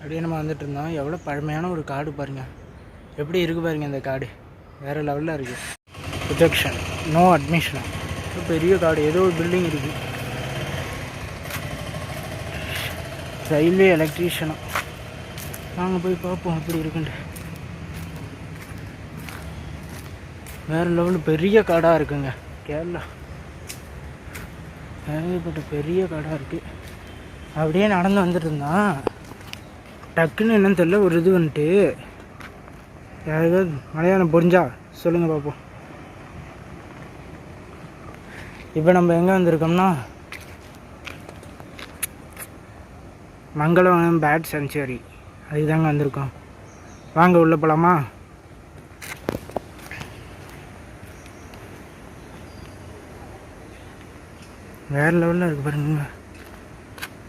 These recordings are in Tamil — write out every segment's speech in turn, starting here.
அப்படியே நம்ம வந்துட்டு இருந்தோம். எவ்வளோ பழமையான ஒரு காடு பாருங்கள், எப்படி இருக்குது பாருங்கள். இந்த காடு வேறு லெவலில் இருக்குது. Projection, no admission. பெரிய காடு, ஏதோ ஒரு பில்டிங் இருக்குது. ரயில்வே எலக்ட்ரீஷியனும். நாங்கள் போய் பார்ப்போம் எப்படி இருக்குன்ட்டு. வேறு லெவலில் பெரிய காடாக இருக்குங்க கேரளா. ஏகப்பட்ட பெரிய காடாக இருக்குது. அப்படியே நடந்து வந்துட்டு இருந்தான். டக்குன்னு என்னன்னு தெரியல, ஒரு இது வந்துட்டு. யாராவது மலையாளம் புரிஞ்சா சொல்லுங்கள் பார்ப்போம். இப்போ நம்ம எங்கே வந்திருக்கோம்னா மங்களவனம் பேர்ட் சென்ச்சுரி, அதுக்கு தாங்க வந்திருக்கோம். வாங்க உள்ளே போகலாமா? வேறு லெவலில் இருக்குது பாருங்க.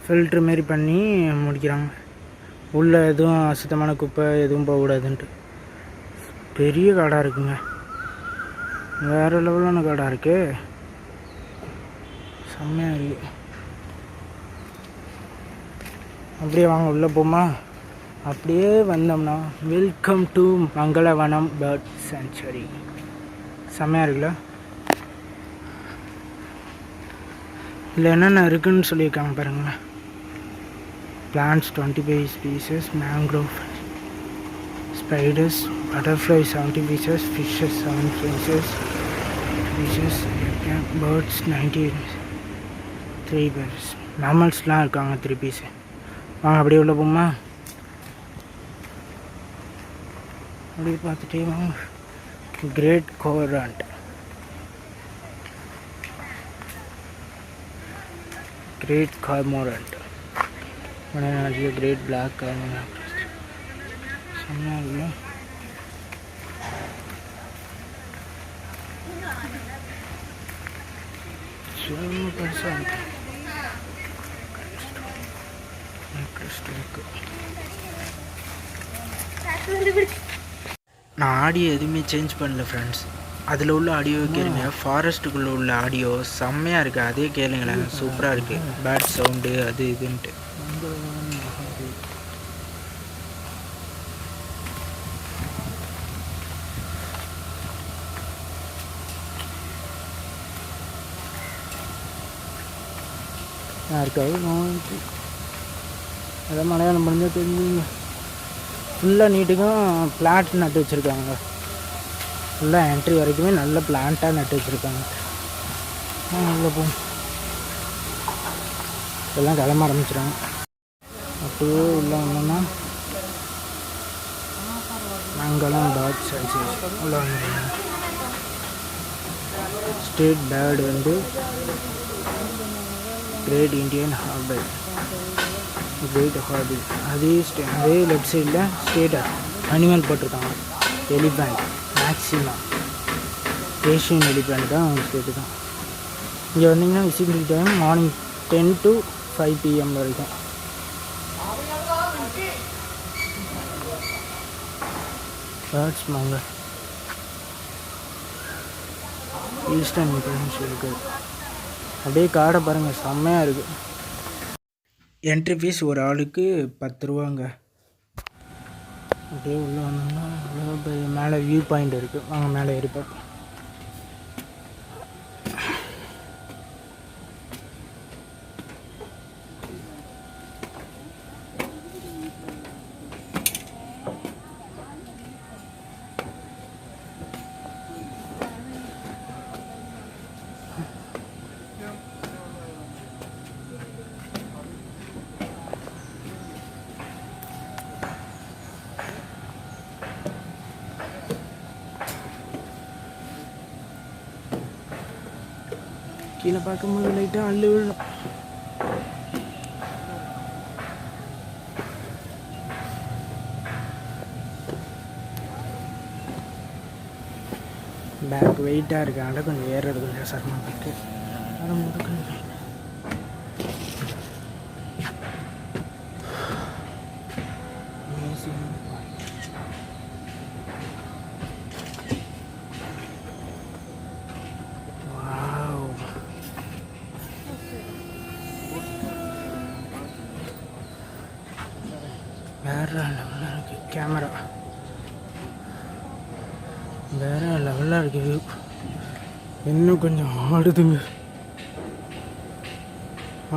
ஃபில்ட்ரு மாரி பண்ணி முடிக்கிறாங்க. உள்ளே எதுவும் அசுத்தமான குப்பை எதுவும் போகக்கூடாதுன்ட்டு. பெரிய காடாக இருக்குங்க, வேறு லெவலான காடாக இருக்குது. செம்மையாக இருக்குது. அப்படியே வாங்க உள்ளே போமா. அப்படியே வந்தோம்னா வெல்கம் டு மங்களவனம் பேர்ட் சென்ச்சுரி. செம்மையாக இருக்குல்ல? இதில் என்னென்ன இருக்குதுன்னு சொல்லியிருக்காங்க பாருங்கள். Plants 25 species, mangrove, spiders, butterflies 70 pieces, fishes 7 pieces, birds 93 birds, mammals-லாம் இருக்காங்க 3 பீஸு. வாங்க அப்படியே உள்ள போமா. அப்படியே பார்த்துட்டே வாங்க. கிரேட் கோரண்ட், கிரேட் கார்மோரண்ட், நிறைய கிரேட் பிளாக் கார்மோரண்ட். சொன்னாங்க நான் ஆடியோ எதுவுமே சேஞ்ச் பண்ணல ஃப்ரெண்ட்ஸ். அதில் உள்ள ஆடியோ கேளுங்க. ஃபாரஸ்ட்டுக்குள்ளே உள்ள ஆடியோ செம்மையாக இருக்குது, அதே கேளுங்களேன். சூப்பராக இருக்குது. பேட் சவுண்டு அது இதுன்ட்டு. யாருக்காவது நோய்க்கு அதான் மலையாளம் முடிஞ்சால் தெரிஞ்சுங்க. ஃபுல்லாக நீட்டுக்கும் பிளான்ட் நட்டு வச்சுருக்காங்க. ஃபுல்லாக என்ட்ரி வரைக்குமே நல்ல பிளான்ட்டாக நட்டு வச்சுருக்காங்க. உள்ளே போகும் எல்லாம் கிளம்ப ஆரம்பிச்சிடுறாங்க. அப்படியே உள்ளே வந்தோம்னா மங்களம் பேர்ட் சென்ச்சுரி உள்ளே வந்துடுறாங்க. ஸ்டேட் பேர்டு வந்து great Indian hornbill, great hornbill. அதே லெஃப்ட் சைடில் ஸ்டேட் அனிமல் போட்டிருக்காங்க. எலிஃபண்ட் மேக்ஸிமம் ஏஷியன் எலிஃபண்ட் தான் அவங்க ஸ்டேட்டு தான். இங்கே வந்தீங்கன்னா visiting time morning 10 to 5 PM வரைக்கும். பேர்ட்ஸ் மாங்க ஈஸ்டர்ன் இன்டர்நேஷனல் இருக்குது. அப்படியே காடை பாருங்கள், செம்மையாக இருக்குது. என்ட்ரி ஃபீஸ் ஒரு ஆளுக்கு 10 ரூபாங்க. அப்படியே உள்ளே வந்தோம்னா மேலே வியூ பாயிண்ட் இருக்குது. வாங்க மேலே ஏறி பார்ப்போம். கீழே பார்க்கும்போது லைட்டாக அள்ளு விழும். பேக் வெயிட்டாக இருக்குது, அதனால் கொஞ்சம் ஏறுறது கொஞ்சம் சிரமம் இருக்குது. வரும்போது கொஞ்சம் வேறு லெவலாக இருக்குது கேமரா, வேறு லெவலாக இருக்குது வியூ. இன்னும் கொஞ்சம் ஆடுதுங்க,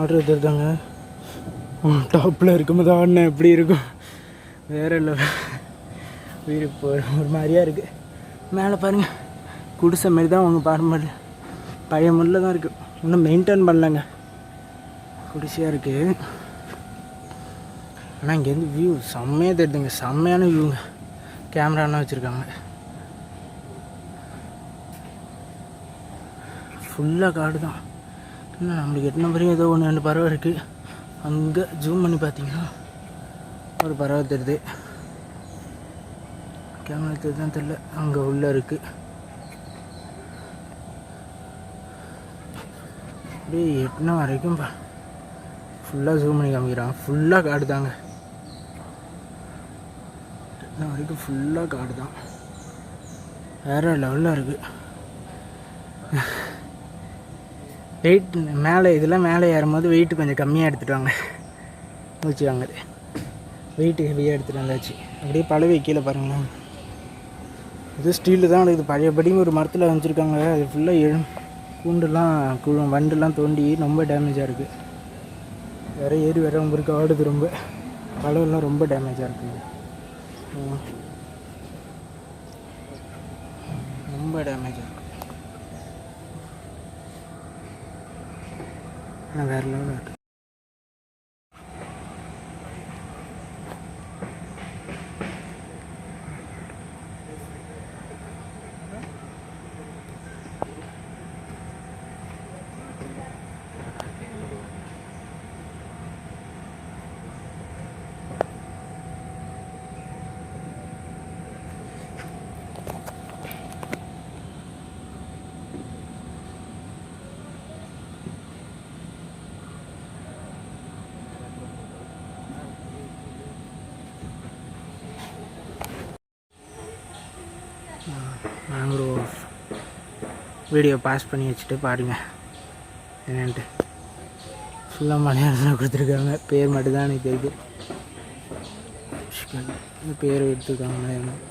ஆடுறது தாங்க. டாப்பில் இருக்கும்போது ஆடினேன் எப்படி இருக்கும், வேறு லெவல் வீடு. இப்போ ஒரு மாதிரியாக இருக்குது. மேலே பாருங்கள், குடிசை மாரி தான் அவங்க பாரம்பரிய பழைய முறையில் தான் இருக்குது, இன்னும் மெயின்டைன் பண்ணலங்க, குடிசையாக இருக்குது. ஆனால் இங்கேருந்து வியூ செம்மையாக தெரியுதுங்க, செம்மையான வியூங்க. கேமராலாம் வச்சுருக்காங்க, ஃபுல்லாக காடு தான். இன்னும் நம்மளுக்கு எட்டு நம்பரையும் ஏதோ ஒன்று 2 பறவை இருக்குது. அங்கே ஜூம் பண்ணி பார்த்தீங்கன்னா ஒரு பறவை தெரியுது, கேமரா தெரியுதான் தெரில, அங்கே உள்ளே இருக்குது. அப்படியே எட்டுனா வரைக்கும் ஃபுல்லாக ஜூம் பண்ணி காமிக்கிறாங்க, ஃபுல்லாக காடு தாங்க. எட்டுனா வரைக்கும் ஃபுல்லாக காடு தான், வேறு லெவலில் இருக்குது. வெயிட் மேலே இதெல்லாம் மேலே ஏறும்போது வெயிட்டு கொஞ்சம் கம்மியாக எடுத்துகிட்டு வாங்க மூச்சு வாங்குது, வெயிட்டு ஹெவியாக எடுத்துகிட்டு வந்தாச்சு. அப்படியே பழவை கீழே பாருங்களேன், இது ஸ்டீலு தான். இது பழையபடி ஒரு மரத்தில் வச்சுருக்காங்க, அது ஃபுல்லாக கூண்டெல்லாம் வண்டுலாம் தோண்டி ரொம்ப டேமேஜாக இருக்குது. வேறு ஏறி வேறு உங்களுக்கு ஆடுது, ரொம்ப பழம்லாம் ரொம்ப டேமேஜாக இருக்குங்க, ரொம்ப டேமேஜாக இருக்குது. ஆனால் வேறு லெவலில் இருக்குது. மேங்க்ரோவ் வீடியோ பாஸ் பண்ணி வச்சுட்டு பாருங்கள் என்னன்ட்டு. ஃபுல்லாக மலையாளத்தில் கொடுத்துருக்காங்க, பேர் மட்டும்தான் எனக்கு தெரியுது. இந்த பேர் எடுத்துருக்காங்க மலையாளம்.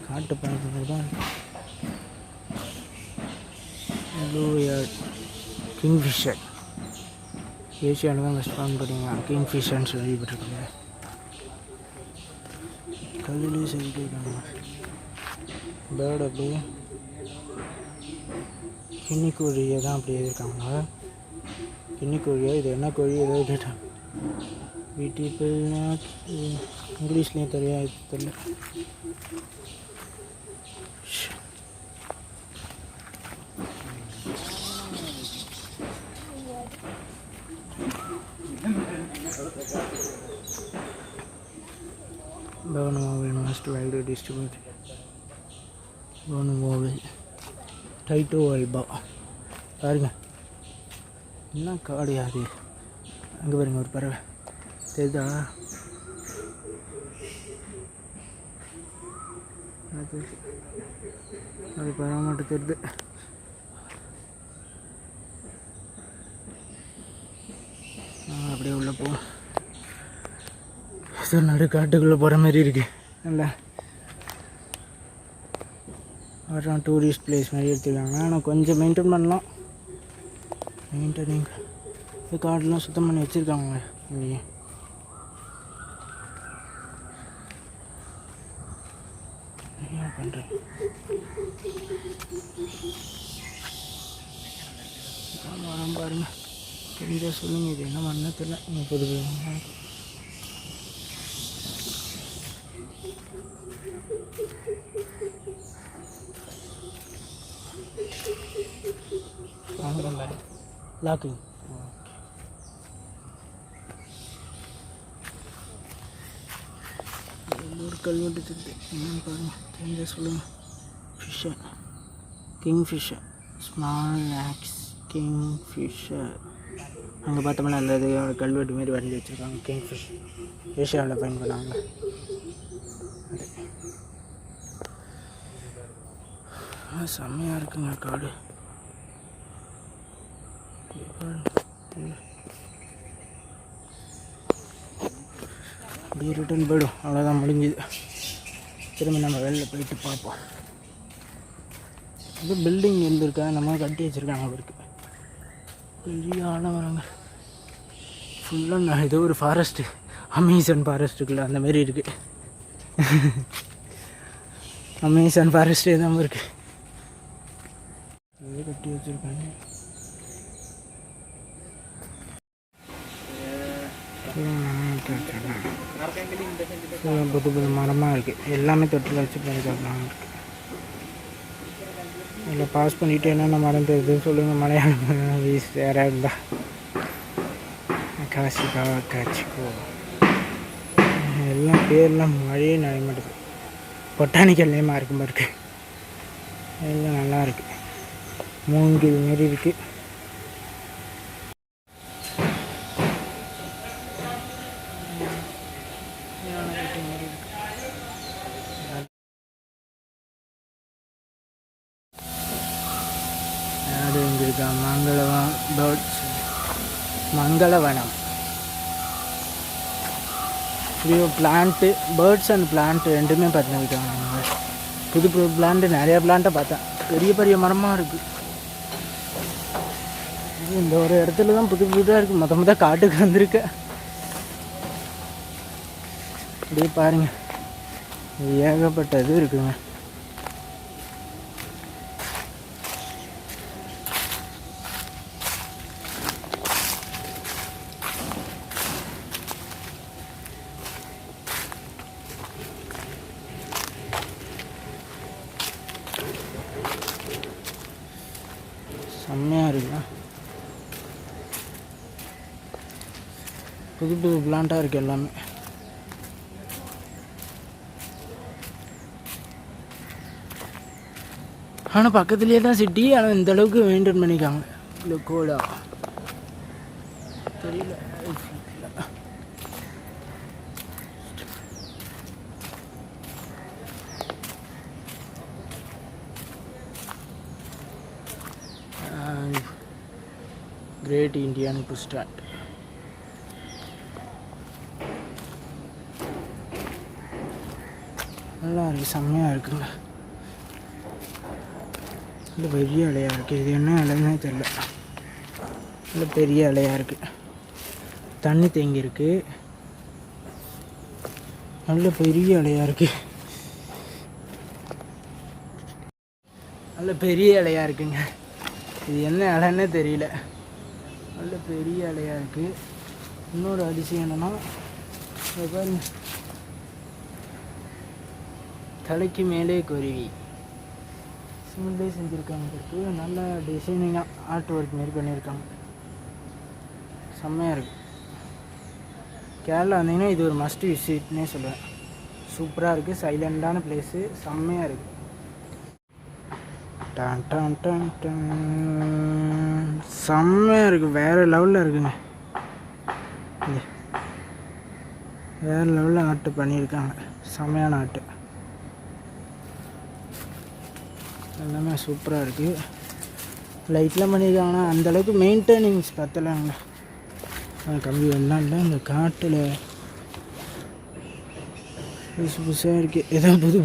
காட்டு பழக்கம் தான். கிங்ஃபிஷர் ஏஷியாவில் தான் ஸ்பான் பண்ணிங்க, கிங்ஃபிஷர்னு சொல்லிப்பட்டிருக்காங்க. கல்லுலேயும் சொல்லிட்டு இருக்காங்க. பேர்டு அப்படியே கின்னிக்கோழியை தான் அப்படி எழுதியிருக்காங்க. கின்னிக்கோழியா இது என்ன கோழி ஏதோ கேட்டாங்க. வீட்டில் இங்கிலீஷ்லேயும் தெரியாது தெரியல. Bonovoவில் most widely distributed. Bonovoவில் டைட்டோ அல்பா பாருங்க, என்ன காடு யாரு அங்கே பாருங்க, ஒரு பறவை தெரியுதா? அது பறவை மட்டும் தெரியுது. அப்படியே உள்ள போ, நடு காட்டுக்குள்ளே போகிற மாதிரி இருக்குது. நல்லா அப்புறம் டூரிஸ்ட் பிளேஸ் மாதிரி எடுத்துருக்காங்க. ஆனால் கொஞ்சம் மெயின்டைன் பண்ணலாம். மெயின்டைனிங் காடெலாம் சுத்தம் பண்ணி வச்சுருக்காங்க. இங்கே என்ன பண்ணுறேன் மரம் பாருங்க, தெரிஞ்சா சொல்லுங்கள். இது என்ன பண்ண தெரியல. 30 லாக்கிங். ஒரு கல்வெட்டு தெரியுது, என்னன்னு பாருங்கள், தெரிஞ்சா சொல்லுங்கள். ஃபிஷ்ஷர், கிங் ஃபிஷ்ஷர், ஸ்மால் ஆக்ஸ் கிங் ஃபிஷ்ஷர். அங்கே பார்த்தோம்னா அந்த இது கல்வெட்டு மாரி வரைஞ்சி வச்சுருக்காங்க. கிங் ஃபிஷ் ஏஷியாவில் ஃபைன் பண்ணாங்க. செம்மையாக இருக்குங்க காடு. அப்படியே ரிட்டர்ன் போய்டும், அவ்வளோதான், முடிஞ்சுது. திரும்பி நம்ம வெளில போயிட்டு பார்ப்போம். இது பில்டிங் இருந்திருக்கா, நம்ம கட்டி வச்சுருக்காங்க. அவருக்கு பெரிய ஆலமரங்க ஃபுல்லாக. ஏதோ ஒரு ஃபாரஸ்ட்டு, அமேசான் ஃபாரஸ்ட்டுக்குள்ளே அந்த மாதிரி இருக்குது. அமேசான் ஃபாரஸ்ட்டே தான் இருக்குது. ஏதோ கட்டி வச்சுருக்காங்க. புது புது மரமாக இருக்குது. எல்லாமே தொட்டில் வச்சு பண்ணிக்கலாம் இருக்குது. இதில் பாஸ் பண்ணிவிட்டு என்னென்ன மரம் தெரியுதுன்னு சொல்லுங்கள். மலையாளம் வீஸ் யாராக இருந்தா காசிக்கா காட்சிக்கோ எல்லாம் பேர்லாம் மழையே நடைய மாட்டேது. பொட்டானிக்கல் நேமாக இருக்கும் பாருக்கு. எல்லாம் நல்லா இருக்குது. மூங்கில் மாரி இருக்குது. அது எங்கே இருக்கா? மங்களவனம். இப்படியோ பிளான்ட்டு, பேர்ட்ஸ் அண்ட் பிளான்ட்டு ரெண்டுமே பார்த்துருக்காங்க. புது புது பிளான்ட்டு, நிறையா பிளான்ட்டை பார்த்தேன். பெரிய பெரிய மரமாக இருக்குது. இந்த ஒரு இடத்துல தான் புது புதுதாக இருக்குது. மொத்த காட்டுக்கு வந்திருக்கேன். அப்படியே பாருங்கள், ஏகப்பட்ட இது இருக்குங்க. செம்மையாக இருக்குண்ணா. புது புது பிளான்ட்டாக இருக்குது எல்லாமே. ஆனால் பக்கத்துலேயே தான் சிட்டி. ஆனால் இந்த அளவுக்கு மெயின்டைன் பண்ணிக்காங்க. இல்லை கோடா தெரியல. Great Indian bustard. நல்லா இருக்குது, செம்மையாக இருக்குங்க. இல்லை பெரிய இலையாக இருக்குது. இது என்ன இலைன்னே தெரில. இல்லை பெரிய இலையாக இருக்குது. தண்ணி தேங்கி இருக்குது. நல்ல பெரிய இலையாக இருக்குது. நல்ல பெரிய இலையாக இருக்குங்க. இது என்ன இலைன்னே தெரியல. நல்ல பெரிய இலையாக இருக்குது. இன்னொரு அதிசயம் என்னென்னா, பாருங்க, தலைக்கு மேலே குருவி சிம்பிளே செஞ்சுருக்காங்க. இருக்கு நல்ல டிசைனிங்காக ஆர்ட் ஒர்க் மாரி பண்ணியிருக்காங்க. செம்மையாக இருக்குது. கேரளா வந்தீங்கன்னா இது ஒரு மஸ்ட் விசிட்னே சொல்லுவேன். சூப்பராக இருக்குது. சைலண்டான பிளேஸு. செம்மையாக இருக்குது. டான் டான் டான் டான். செம்மையாக இருக்குது. வேறு லெவலில் இருக்குங்க. வேறு லெவலில் ஆர்ட் பண்ணியிருக்காங்க. செம்மையான ஆர்ட்டு. எல்லாமே சூப்பராக இருக்குது. லைட்லாம் பண்ணியிருக்காங்கன்னா அந்தளவுக்கு மெயின்டெனன்ஸ் பற்றலாங்க. கம்பி எல்லாம் இல்லை. இந்த காட்டில் புதுசு புதுசாக இருக்குது. ஏதோ புது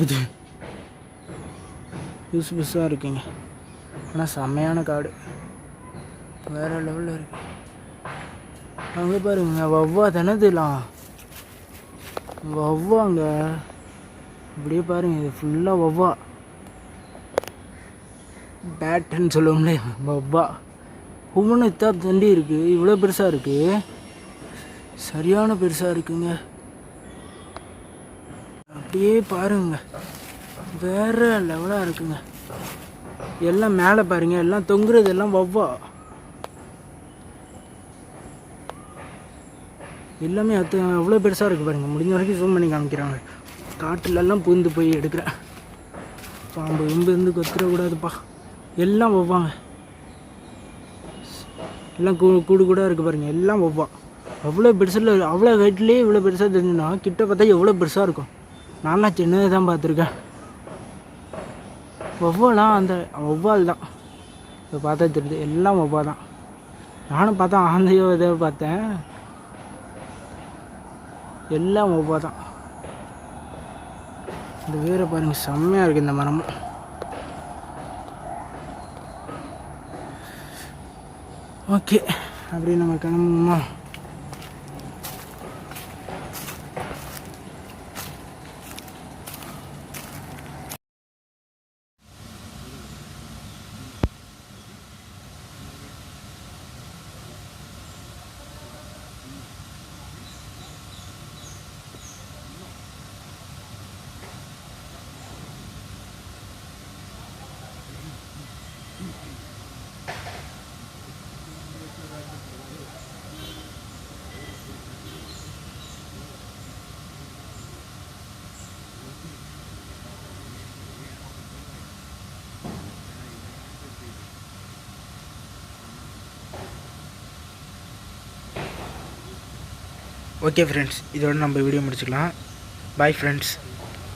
புதுசாக இருக்குங்க. ஆனால் செம்மையான காடு. வேறு லெவலில் இருக்குது. அங்கே பாருங்க, வவ்வா தினதுலாம் வவ்வாங்க. அப்படியே பாருங்கள், இது ஃபுல்லாக வவ்வா. பேட்டுன்னு சொல்லுவோம்லே, வவ்வா. ஒவ்வொன்றும் இத்தான் தண்டி இருக்குது. இவ்வளோ பெருசாக இருக்குது. சரியான பெருசாக இருக்குங்க. அப்படியே பாருங்க, வேறு லெவலாக இருக்குங்க. எல்லாம் மேலே பாருங்கள், எல்லாம் தொங்குறது எல்லாம் வவ்வா. எல்லாமே அவ்வளோ பெருசாக இருக்குது பாருங்கள். முடிஞ்ச வரைக்கும் ஜூம் பண்ணி காமிக்கிறாங்க. காட்டுலெல்லாம் பூந்து போய் எடுக்கிறேன். பாம்பு இருந்து கொத்துறக்கூடாதுப்பா. எல்லாம் வவ்வாங்க. எல்லாம் கூடு கூட இருக்குது பாருங்கள். எல்லாம் வவ்வா. அவ்வளோ பெருசில், அவ்வளோ ஹைட்லேயே இவ்வளோ பெருசாக தெரிஞ்சுன்னா கிட்ட பார்த்தா எவ்வளோ பெருசாக இருக்கும். நான்லாம் சின்னதாக தான் பார்த்துருக்கேன். வௌவாலா அந்த வௌவால் தான். இப்போ பார்த்தா தெரியுது எல்லாம் வௌவால் தான். நானும் பார்த்தா ஆந்தையோ ஏதோ பார்த்தேன், எல்லாம் வௌவால் தான். இந்த வேரை பாருங்கள், செம்மையாக இருக்குது இந்த மரமும். ஓகே, அப்படி நம்ம கிளம்புமா? ஓகே ஃப்ரெண்ட்ஸ், இதோட நம்ம வீடியோ முடிச்சுக்கலாம். Bye friends.